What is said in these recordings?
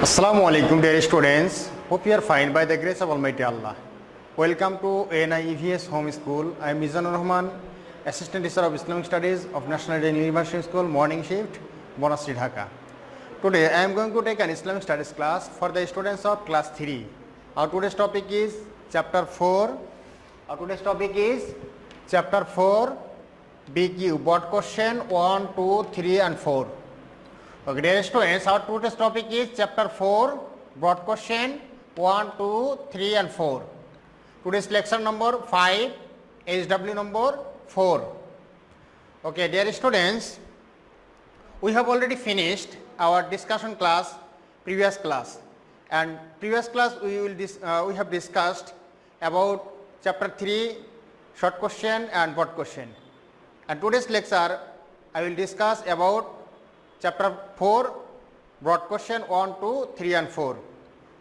Assalamu alaikum dear students. Hope you are fine by the grace of Almighty Allah. Welcome to ANI EVS Home School. I am Mizanur Rahman, Assistant Teacher of Islamic Studies of National Indian University School, Morning Shift, Bonasri, Dhaka. Today I am going to take an Islamic Studies class for the students of class 3. Our today's topic is chapter 4. Chapter 4 BQ, Board question 1, 2, 3 and 4. Okay, dear students, our today's topic is chapter 4, broad question 1, 2, 3 and 4. Today's lecture number 5, HW number 4. Okay, dear students, we have already finished our discussion class, previous class. And previous class we have discussed about chapter 3, short question and broad question. And today's lecture, I will discuss about chapter 4, broad question 1, 2, 3 and 4.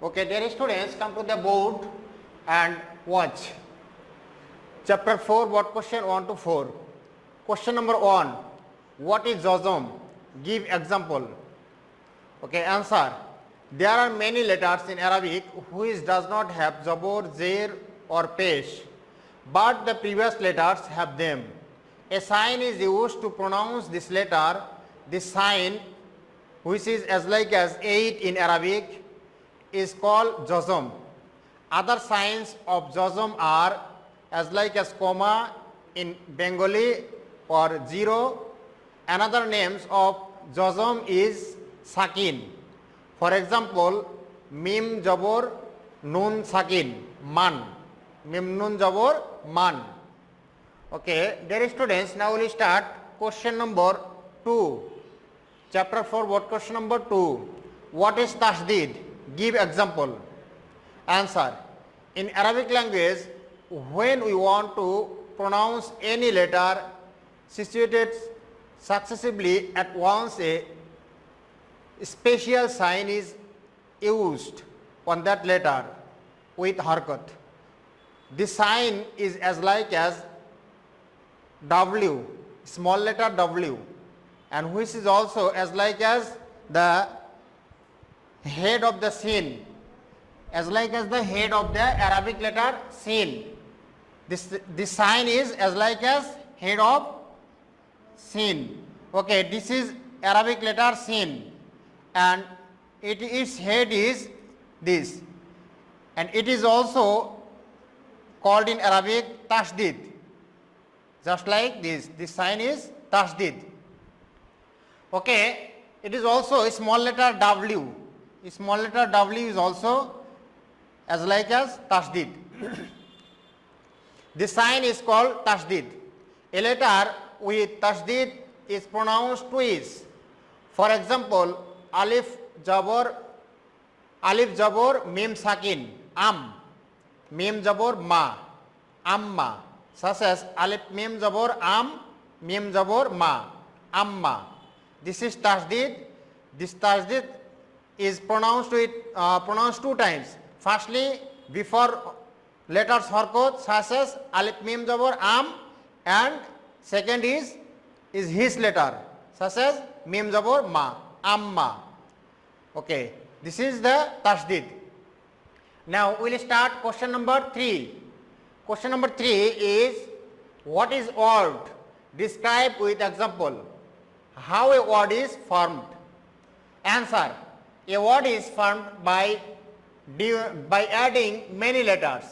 Okay, dear students, come to the board and watch. Chapter 4, broad question 1 to 4. Question number 1. What is jazm? Give example. Okay, answer. There are many letters in Arabic which does not have jabr, zair or pesh, but the previous letters have them. A sign is used to pronounce this letter. This sign, which is as like as 8 in Arabic, is called jazm. Other signs of jazm are as like as comma in Bengali or 0. Another names of jazm is sakin. For example, mim jabor nun sakin, man. Mim nun jabor man. Okay, dear students, now we will start question number 2. Chapter 4, what question number 2? What is tashdid? Give example. Answer. In Arabic language, when we want to pronounce any letter situated successively at once, a special sign is used on that letter with harkat. This sign is as like as W, small letter W, and which is also as like as the head of the sin, as like as the head of the Arabic letter sin. This sign is as like as head of sin. Okay, this is Arabic letter sin, and its head is this, and it is also called in Arabic tashdid. Just like this sign is tashdid. Okay, it is also a small letter W. A small letter W is also as like as tashdid. This sign is called tashdid. A letter with tashdid is pronounced twice. For example, alif jabor mim sakin, mim jabor ma, amma. Such as alif mim jabor mim jabor ma, amma. This is tashdid. This tashdid is pronounced two times. Firstly, before letters harkat, such as alif mim jabor and second is his letter, such as mim jabor ma, amma. Okay, this is the tashdid. Now we will start question number 3. Question number 3 is, what is word? Describe with example. How a word is formed? Answer. A word is formed by adding many letters.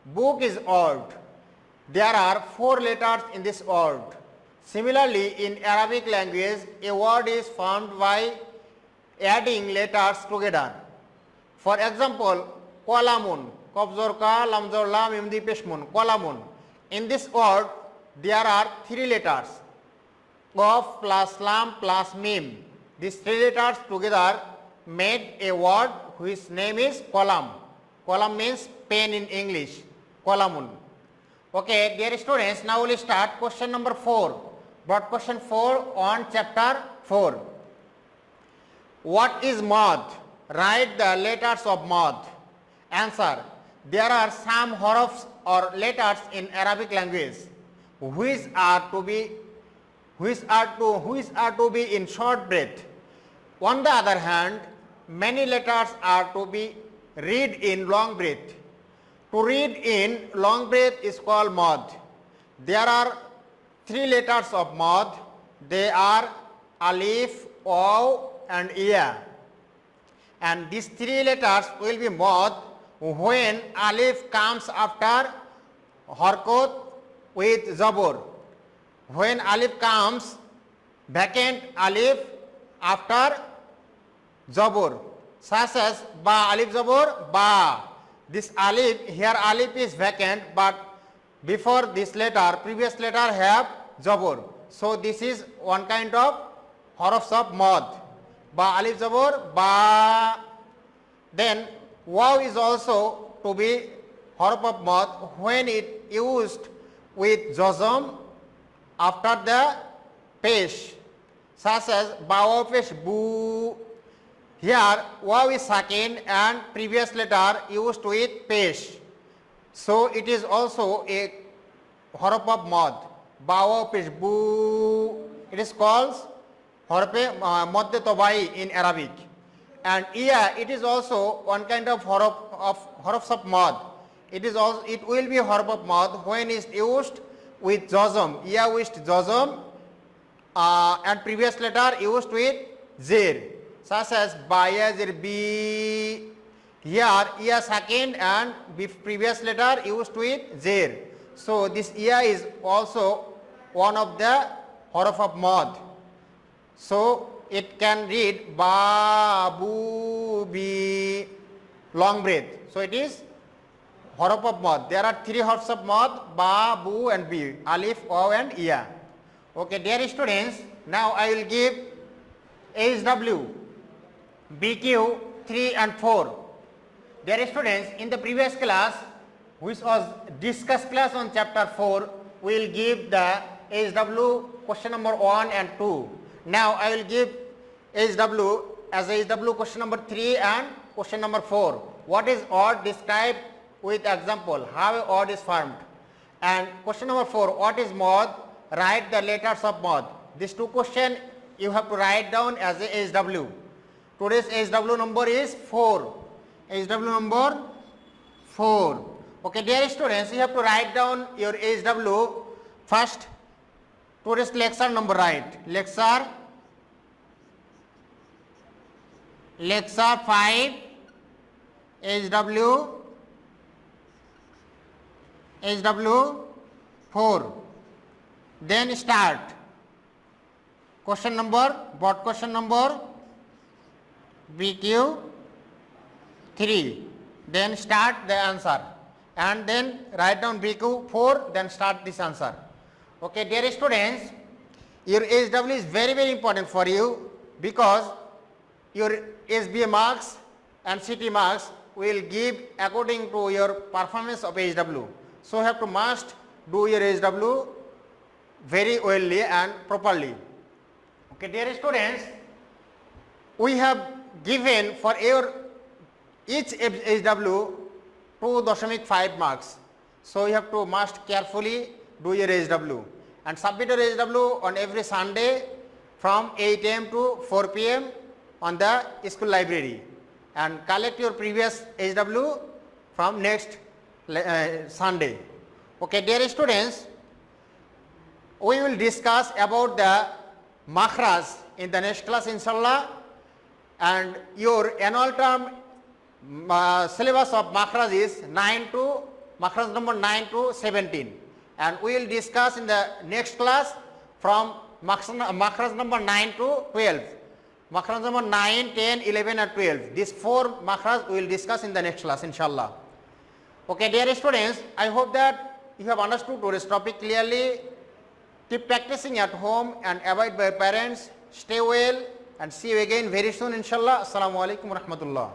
Book is word. There are 4 letters in this word. Similarly, in Arabic language, a word is formed by adding letters together. For example, qalamun, Kofzor ka, lamzor lam, imdi peshmun, qalamun. In this word, there are 3 letters. Qaf plus lam plus mim. These 3 letters together made a word whose name is qalam. Qalam means pen in English. Qalamun. Okay, dear students, now we will start question number 4. Broad question 4 on chapter 4. What is mad? Write the letters of mad. Answer. There are some hurufs or letters in Arabic language which are to be in short breath. On the other hand, many letters are to be read in long breath. To read in long breath is called mad. There are 3 letters of mad. They are alif, waw and ya. And these 3 letters will be mad when alif comes after harkat with zabur. When alif comes, vacant alif after zabur, such as ba, alif zabur ba. This alif, here alif is vacant, but before this letter, previous letter have zabur. So this is one kind of harfs of mad. Ba, alif zabur ba. Then waw is also to be harf of mad when it used with jazm after the pesh, such as ba pesh bu. Here waw is sakin and previous letter used with pesh, so it is also a harf of mad. Ba pesh bu, it is called harfe madde tabai in Arabic. And iya, it is also one kind of harfs of mad. It will be harf of mad when it is used with jazm. Iya with jazm and previous letter used with zir, such as bayazir bi. Here iya second and previous letter used with zir. So this iya is also one of the harf of mad. So it can read ba, bu, bi, long breath. So it is harf of mad. There are 3 harfs of mad: ba, bu and bi, alif, waw and ya. Okay, dear students, now I will give HW, BQ 3 and 4. Dear students, in the previous class, which was discussed class on chapter 4, we will give the HW question number 1 and 2. Now I will give HW as HW question number 3 and question number 4. What is odd? Describe with example how a odd is formed. And question number 4, what is mod? Write the letters of mod. These 2 questions you have to write down as a HW. Today's HW number is 4. HW number 4. Okay, dear students, you have to write down your HW first. Today's lecture number, write lecture 5, HW 4. Then start question number, what question number? BQ 3. Then start the answer and then write down BQ 4, then start this answer. Okay, dear students, your HW is very, very important for you because your SBA marks and CT marks will give according to your performance of HW. So you have to must do your HW very wellly and properly. Okay, dear students, we have given for each HW 2.5 marks. So you have to must carefully do your HW and submit your HW on every Sunday from 8 am to 4 pm on the school library, and collect your previous HW from next Sunday. Okay, dear students, we will discuss about the makhraj in the next class inshallah, and your annual term syllabus of makhraj is makhraj number 9 to 17, and we will discuss in the next class from makhraj number 9 to 12. Makhraj number 9, 10, 11 and 12. These 4 makhraj we will discuss in the next class inshallah. Okay, dear students, I hope that you have understood today's topic clearly. Keep practicing at home and avoid by parents. Stay well and see you again very soon inshallah. Assalamu alaikum wa rahmatullah.